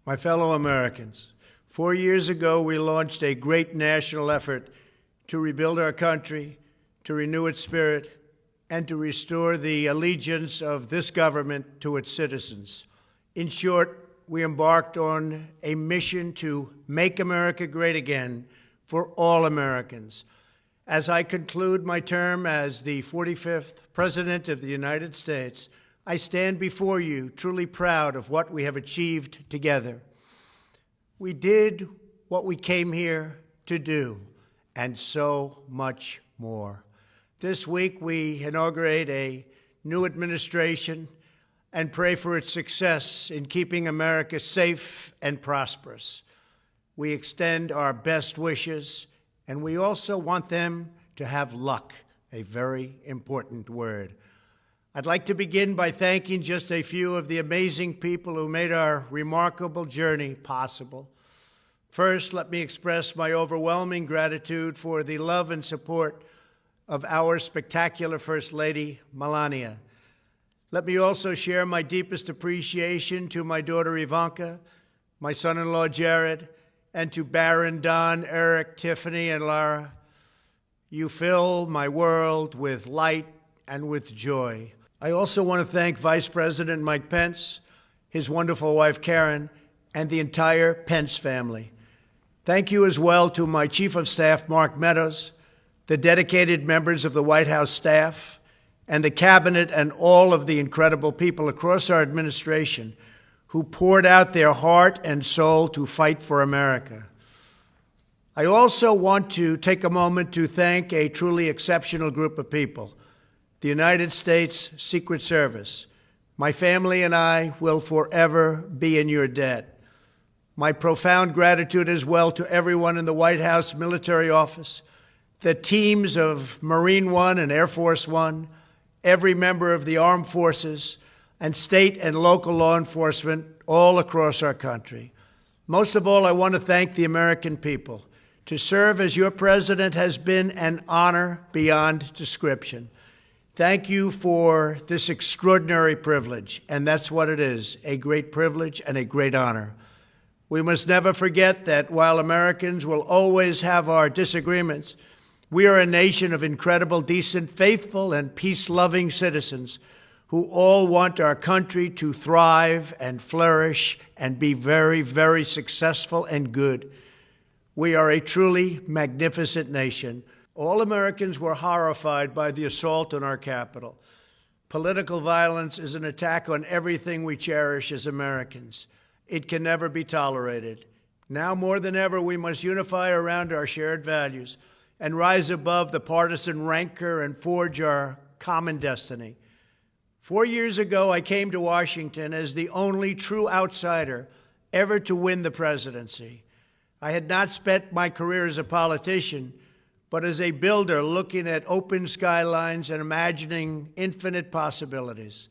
My fellow Americans, 4 years ago, we launched a great national effort to rebuild our country, to renew its spirit, and to restore the allegiance of this government to its citizens. In short, we embarked on a mission to make America great again for all Americans. As I conclude my term as the 45th President of the United States, I stand before you truly proud of what we have achieved together. We did what we came here to do, and so much more. This week, we inaugurate a new administration and pray for its success in keeping America safe and prosperous. We extend our best wishes, and we also want them to have luck, a very important word. I'd like to begin by thanking just a few of the amazing people who made our remarkable journey possible. First, let me express my overwhelming gratitude for the love and support of our spectacular First Lady, Melania. Let me also share my deepest appreciation to my daughter Ivanka, my son-in-law Jared, and to Barron, Don, Eric, Tiffany, and Lara. You fill my world with light and with joy. I also want to thank Vice President Mike Pence, his wonderful wife Karen, and the entire Pence family. Thank you as well to my Chief of Staff, Mark Meadows, the dedicated members of the White House staff, and the Cabinet, and all of the incredible people across our administration who poured out their heart and soul to fight for America. I also want to take a moment to thank a truly exceptional group of people. The United States Secret Service. My family and I will forever be in your debt. My profound gratitude as well to everyone in the White House Military Office, the teams of Marine One and Air Force One, every member of the armed forces, and state and local law enforcement all across our country. Most of all, I want to thank the American people. To serve as your president has been an honor beyond description. Thank you for this extraordinary privilege, and that's what it is, a great privilege and a great honor. We must never forget that while Americans will always have our disagreements, we are a nation of incredible, decent, faithful, and peace-loving citizens who all want our country to thrive and flourish and be very, very successful and good. We are a truly magnificent nation. All Americans were horrified by the assault on our Capitol. Political violence is an attack on everything we cherish as Americans. It can never be tolerated. Now more than ever, we must unify around our shared values and rise above the partisan rancor and forge our common destiny. 4 years ago, I came to Washington as the only true outsider ever to win the presidency. I had not spent my career as a politician, but as a builder looking at open skylines and imagining infinite possibilities.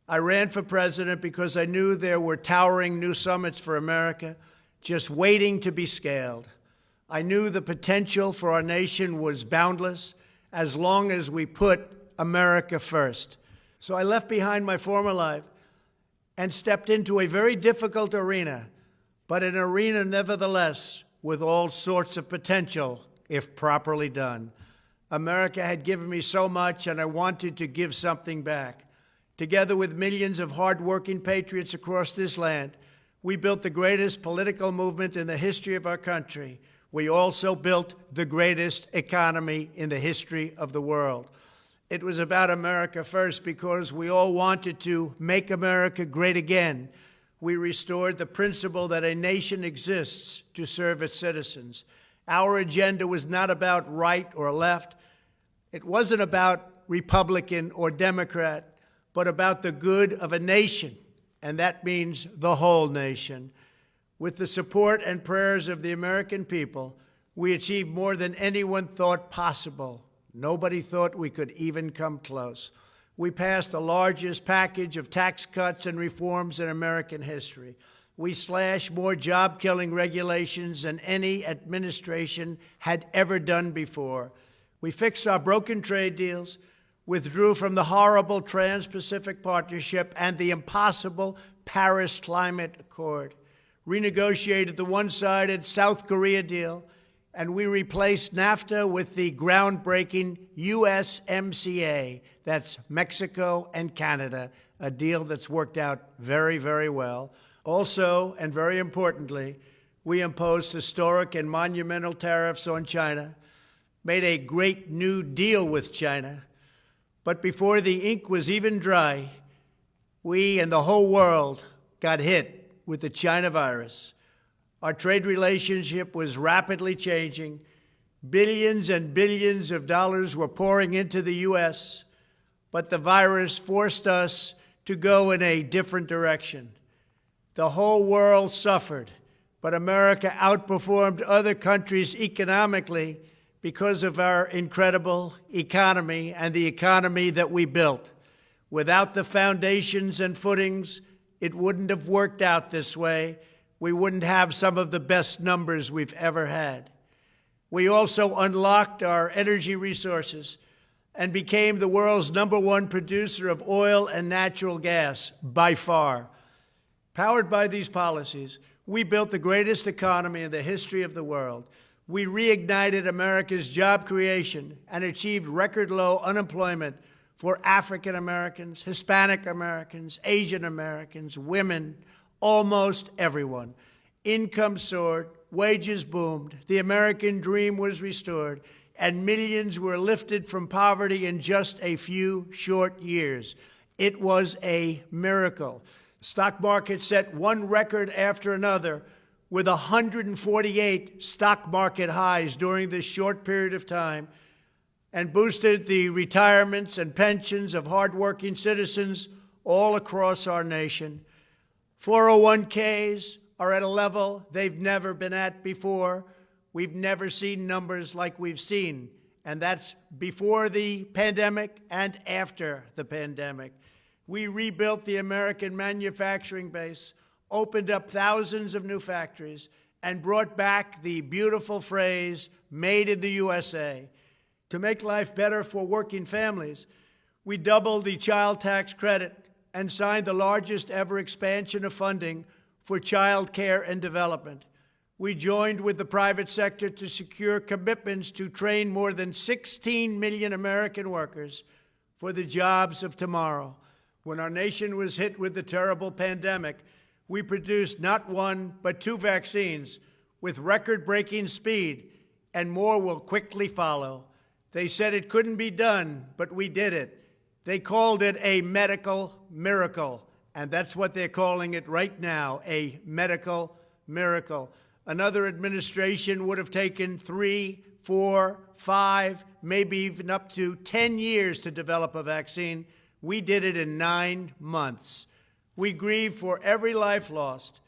I ran for president because I knew there were towering new summits for America just waiting to be scaled. I knew the potential for our nation was boundless as long as we put America first. So I left behind my former life and stepped into a very difficult arena, but an arena nevertheless with all sorts of potential if properly done. America had given me so much, and I wanted to give something back. Together with millions of hardworking patriots across this land, we built the greatest political movement in the history of our country. We also built the greatest economy in the history of the world. It was about America first because we all wanted to make America great again. We restored the principle that a nation exists to serve its citizens. Our agenda was not about right or left. It wasn't about Republican or Democrat, but about the good of a nation, and that means the whole nation. With the support and prayers of the American people, we achieved more than anyone thought possible. Nobody thought we could even come close. We passed the largest package of tax cuts and reforms in American history. We slashed more job-killing regulations than any administration had ever done before. We fixed our broken trade deals, withdrew from the horrible Trans-Pacific Partnership and the impossible Paris Climate Accord, renegotiated the one-sided South Korea deal, and we replaced NAFTA with the groundbreaking USMCA. That's Mexico and Canada, a deal that's worked out very, very well. Also, and very importantly, we imposed historic and monumental tariffs on China, made a great new deal with China. But before the ink was even dry, we and the whole world got hit with the China virus. Our trade relationship was rapidly changing. Billions and billions of dollars were pouring into the U.S., but the virus forced us to go in a different direction. The whole world suffered, but America outperformed other countries economically because of our incredible economy and the economy that we built. Without the foundations and footings, it wouldn't have worked out this way. We wouldn't have some of the best numbers we've ever had. We also unlocked our energy resources and became the world's #1 producer of oil and natural gas, by far. Powered by these policies, we built the greatest economy in the history of the world. We reignited America's job creation and achieved record low unemployment for African Americans, Hispanic Americans, Asian Americans, women, almost everyone. Income soared, wages boomed, the American dream was restored, and millions were lifted from poverty in just a few short years. It was a miracle. The stock market set one record after another, with 148 stock market highs during this short period of time, and boosted the retirements and pensions of hardworking citizens all across our nation. 401ks are at a level they've never been at before. We've never seen numbers like we've seen, and that's before the pandemic and after the pandemic. We rebuilt the American manufacturing base, opened up thousands of new factories, and brought back the beautiful phrase, made in the USA. To make life better for working families, we doubled the child tax credit and signed the largest ever expansion of funding for child care and development. We joined with the private sector to secure commitments to train more than 16 million American workers for the jobs of tomorrow. When our nation was hit with the terrible pandemic, we produced not one, but 2 vaccines with record-breaking speed, and more will quickly follow. They said it couldn't be done, but we did it. They called it a medical miracle, and that's what they're calling it right now, a medical miracle. Another administration would have taken 3, 4, 5, maybe even up to 10 years to develop a vaccine. We did it in 9 months. We grieve for every life lost,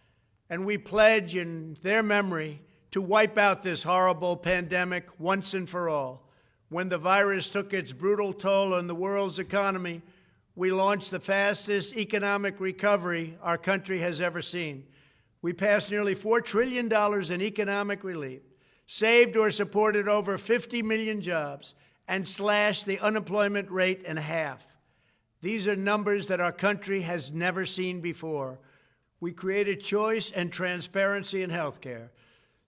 and we pledge in their memory to wipe out this horrible pandemic once and for all. When the virus took its brutal toll on the world's economy, we launched the fastest economic recovery our country has ever seen. We passed nearly $4 trillion in economic relief, saved or supported over 50 million jobs, and slashed the unemployment rate in half. These are numbers that our country has never seen before. We created choice and transparency in health care,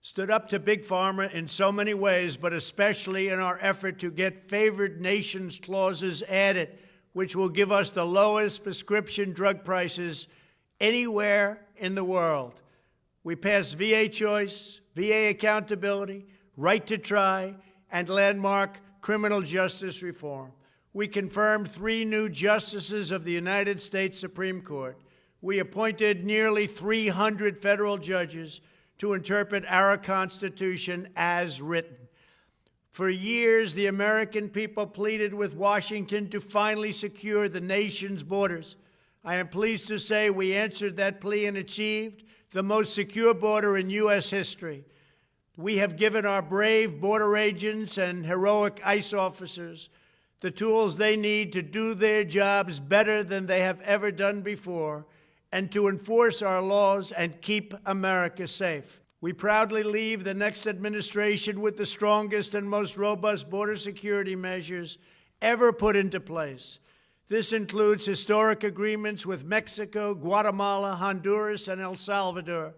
stood up to Big Pharma in so many ways, but especially in our effort to get favored nations clauses added, which will give us the lowest prescription drug prices anywhere in the world. We passed VA choice, VA accountability, right to try, and landmark criminal justice reform. We confirmed 3 new justices of the United States Supreme Court. We appointed nearly 300 federal judges to interpret our Constitution as written. For years, the American people pleaded with Washington to finally secure the nation's borders. I am pleased to say we answered that plea and achieved the most secure border in U.S. history. We have given our brave border agents and heroic ICE officers the tools they need to do their jobs better than they have ever done before, and to enforce our laws and keep America safe. We proudly leave the next administration with the strongest and most robust border security measures ever put into place. This includes historic agreements with Mexico, Guatemala, Honduras, and El Salvador,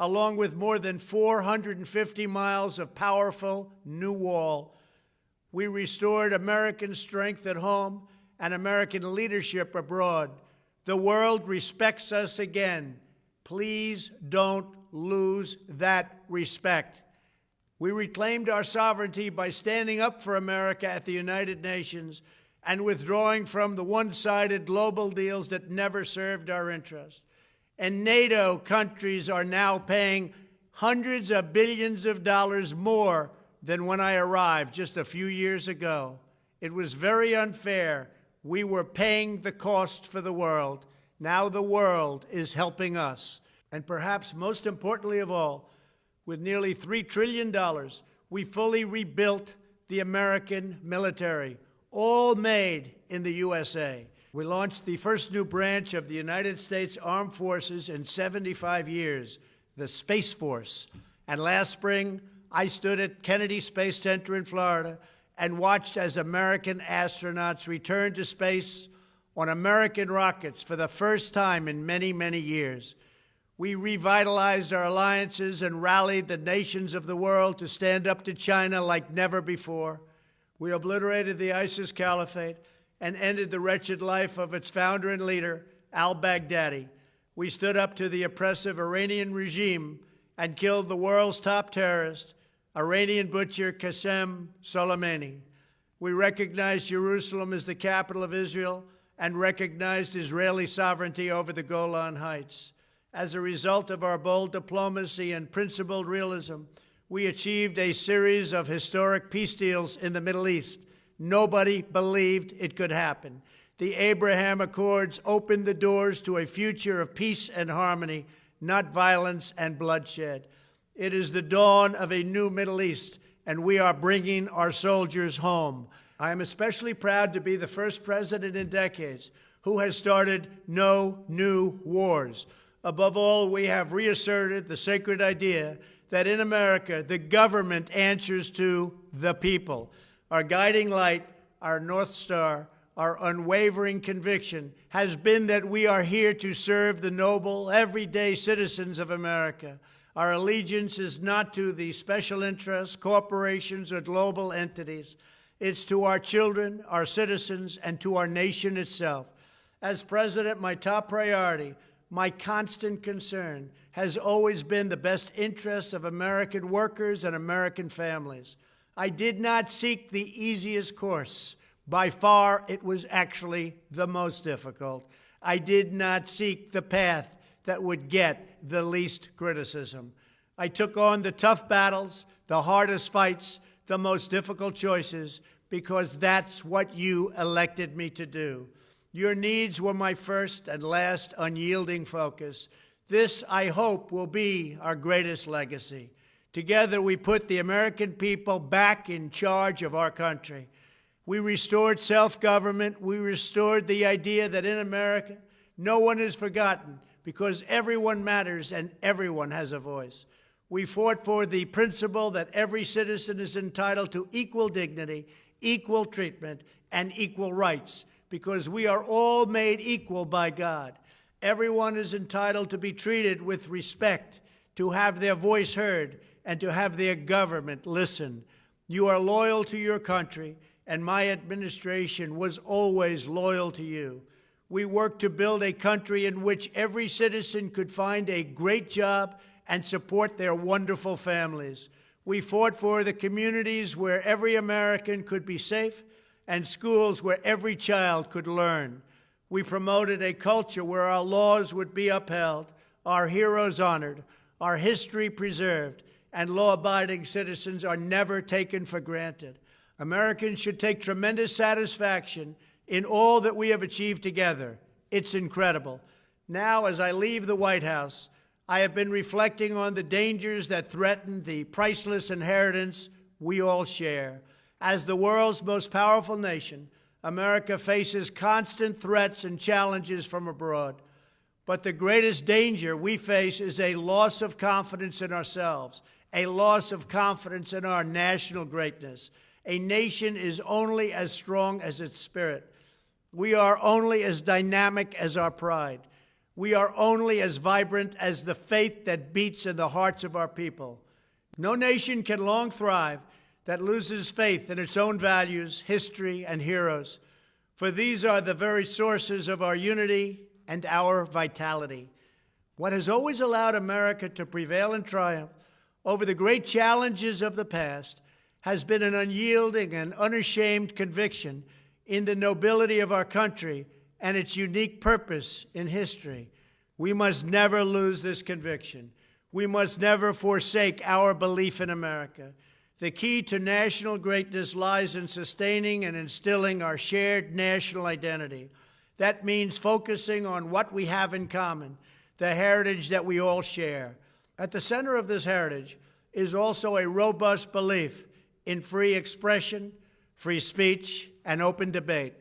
along with more than 450 miles of powerful new wall. We restored American strength at home and American leadership abroad. The world respects us again. Please don't lose that respect. We reclaimed our sovereignty by standing up for America at the United Nations and withdrawing from the one-sided global deals that never served our interest. And NATO countries are now paying hundreds of billions of dollars more than when I arrived just a few years ago. It was very unfair. We were paying the cost for the world. Now the world is helping us. And perhaps most importantly of all, with nearly $3 trillion, we fully rebuilt the American military, all made in the USA. We launched the first new branch of the United States Armed Forces in 75 years, the Space Force. And last spring, I stood at Kennedy Space Center in Florida and watched as American astronauts returned to space on American rockets for the first time in many, many years. We revitalized our alliances and rallied the nations of the world to stand up to China like never before. We obliterated the ISIS caliphate and ended the wretched life of its founder and leader, al-Baghdadi. We stood up to the oppressive Iranian regime and killed the world's top terrorist, Iranian butcher Qasem Soleimani. We recognized Jerusalem as the capital of Israel and recognized Israeli sovereignty over the Golan Heights. As a result of our bold diplomacy and principled realism, we achieved a series of historic peace deals in the Middle East. Nobody believed it could happen. The Abraham Accords opened the doors to a future of peace and harmony, not violence and bloodshed. It is the dawn of a new Middle East, and we are bringing our soldiers home. I am especially proud to be the first president in decades who has started no new wars. Above all, we have reasserted the sacred idea that in America, the government answers to the people. Our guiding light, our North Star, our unwavering conviction has been that we are here to serve the noble, everyday citizens of America. Our allegiance is not to the special interests, corporations, or global entities. It's to our children, our citizens, and to our nation itself. As president, my top priority, my constant concern, has always been the best interests of American workers and American families. I did not seek the easiest course. By far, it was actually the most difficult. I did not seek the path that would get the least criticism. I took on the tough battles, the hardest fights, the most difficult choices, because that's what you elected me to do. Your needs were my first and last unyielding focus. This, I hope, will be our greatest legacy. Together, we put the American people back in charge of our country. We restored self-government. We restored the idea that in America, no one is forgotten because everyone matters and everyone has a voice. We fought for the principle that every citizen is entitled to equal dignity, equal treatment, and equal rights because we are all made equal by God. Everyone is entitled to be treated with respect, to have their voice heard, and to have their government listen. You are loyal to your country, and my administration was always loyal to you. We worked to build a country in which every citizen could find a great job and support their wonderful families. We fought for the communities where every American could be safe and schools where every child could learn. We promoted a culture where our laws would be upheld, our heroes honored, our history preserved, and law-abiding citizens are never taken for granted. Americans should take tremendous satisfaction in all that we have achieved together. It's incredible. Now, as I leave the White House, I have been reflecting on the dangers that threaten the priceless inheritance we all share. As the world's most powerful nation, America faces constant threats and challenges from abroad. But the greatest danger we face is a loss of confidence in ourselves, a loss of confidence in our national greatness. A nation is only as strong as its spirit. We are only as dynamic as our pride. We are only as vibrant as the faith that beats in the hearts of our people. No nation can long thrive that loses faith in its own values, history, and heroes, for these are the very sources of our unity and our vitality. What has always allowed America to prevail and triumph over the great challenges of the past has been an unyielding and unashamed conviction in the nobility of our country and its unique purpose in history. We must never lose this conviction. We must never forsake our belief in America. The key to national greatness lies in sustaining and instilling our shared national identity. That means focusing on what we have in common, the heritage that we all share. At the center of this heritage is also a robust belief in free expression, free speech, and open debate.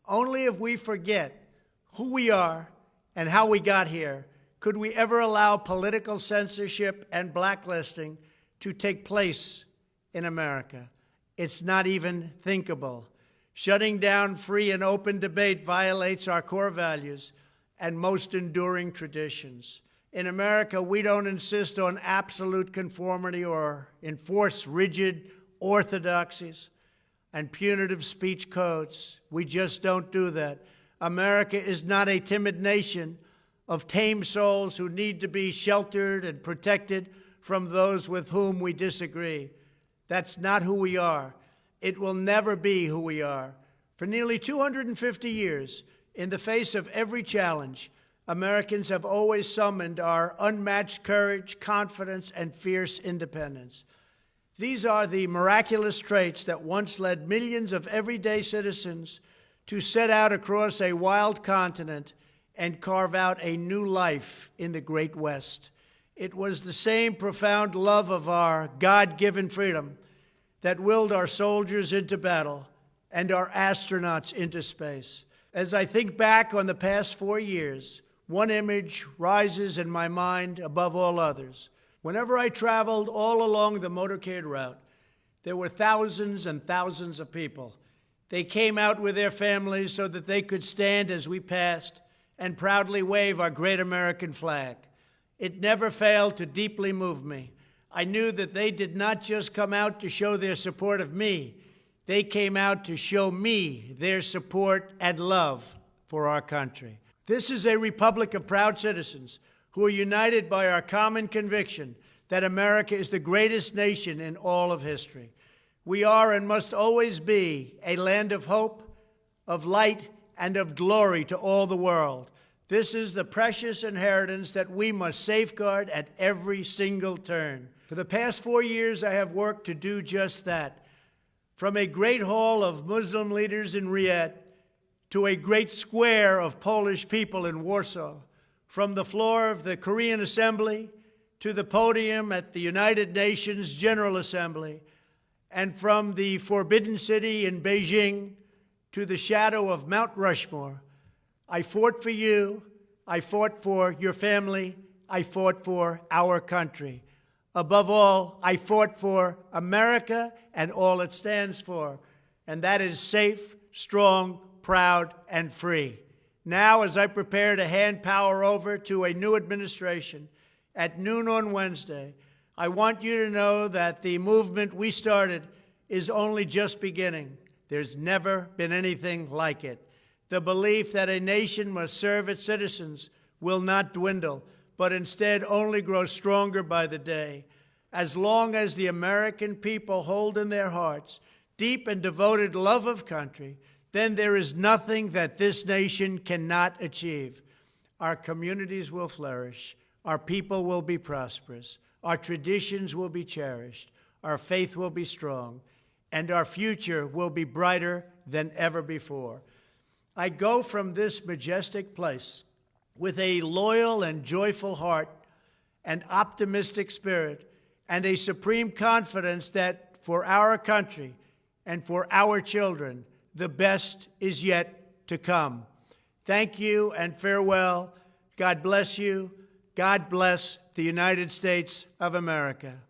Only if we forget who we are and how we got here could we ever allow political censorship and blacklisting to take place in America. It's not even thinkable. Shutting down free and open debate violates our core values and most enduring traditions. In America, we don't insist on absolute conformity or enforce rigid orthodoxies and punitive speech codes. We just don't do that. America is not a timid nation of tame souls who need to be sheltered and protected from those with whom we disagree. That's not who we are. It will never be who we are. For nearly 250 years, in the face of every challenge, Americans have always summoned our unmatched courage, confidence, and fierce independence. These are the miraculous traits that once led millions of everyday citizens to set out across a wild continent and carve out a new life in the Great West. It was the same profound love of our God-given freedom that willed our soldiers into battle and our astronauts into space. As I think back on the past 4 years, one image rises in my mind above all others. Whenever I traveled all along the motorcade route, there were thousands and thousands of people. They came out with their families so that they could stand as we passed and proudly wave our great American flag. It never failed to deeply move me. I knew that they did not just come out to show their support of me. They came out to show me their support and love for our country. This is a republic of proud citizens who are united by our common conviction that America is the greatest nation in all of history. We are and must always be a land of hope, of light, and of glory to all the world. This is the precious inheritance that we must safeguard at every single turn. For the past 4 years, I have worked to do just that. From a great hall of Muslim leaders in Riyadh to a great square of Polish people in Warsaw, from the floor of the Korean Assembly to the podium at the United Nations General Assembly, and from the Forbidden City in Beijing to the shadow of Mount Rushmore, I fought for you, I fought for your family, I fought for our country. Above all, I fought for America and all it stands for, and that is safe, strong, proud, and free. Now, as I prepare to hand power over to a new administration at noon on Wednesday, I want you to know that the movement we started is only just beginning. There's never been anything like it. The belief that a nation must serve its citizens will not dwindle, but instead only grow stronger by the day. As long as the American people hold in their hearts deep and devoted love of country, then there is nothing that this nation cannot achieve. Our communities will flourish, our people will be prosperous, our traditions will be cherished, our faith will be strong, and our future will be brighter than ever before. I go from this majestic place with a loyal and joyful heart, an optimistic spirit, and a supreme confidence that for our country and for our children, the best is yet to come. Thank you and farewell. God bless you. God bless the United States of America.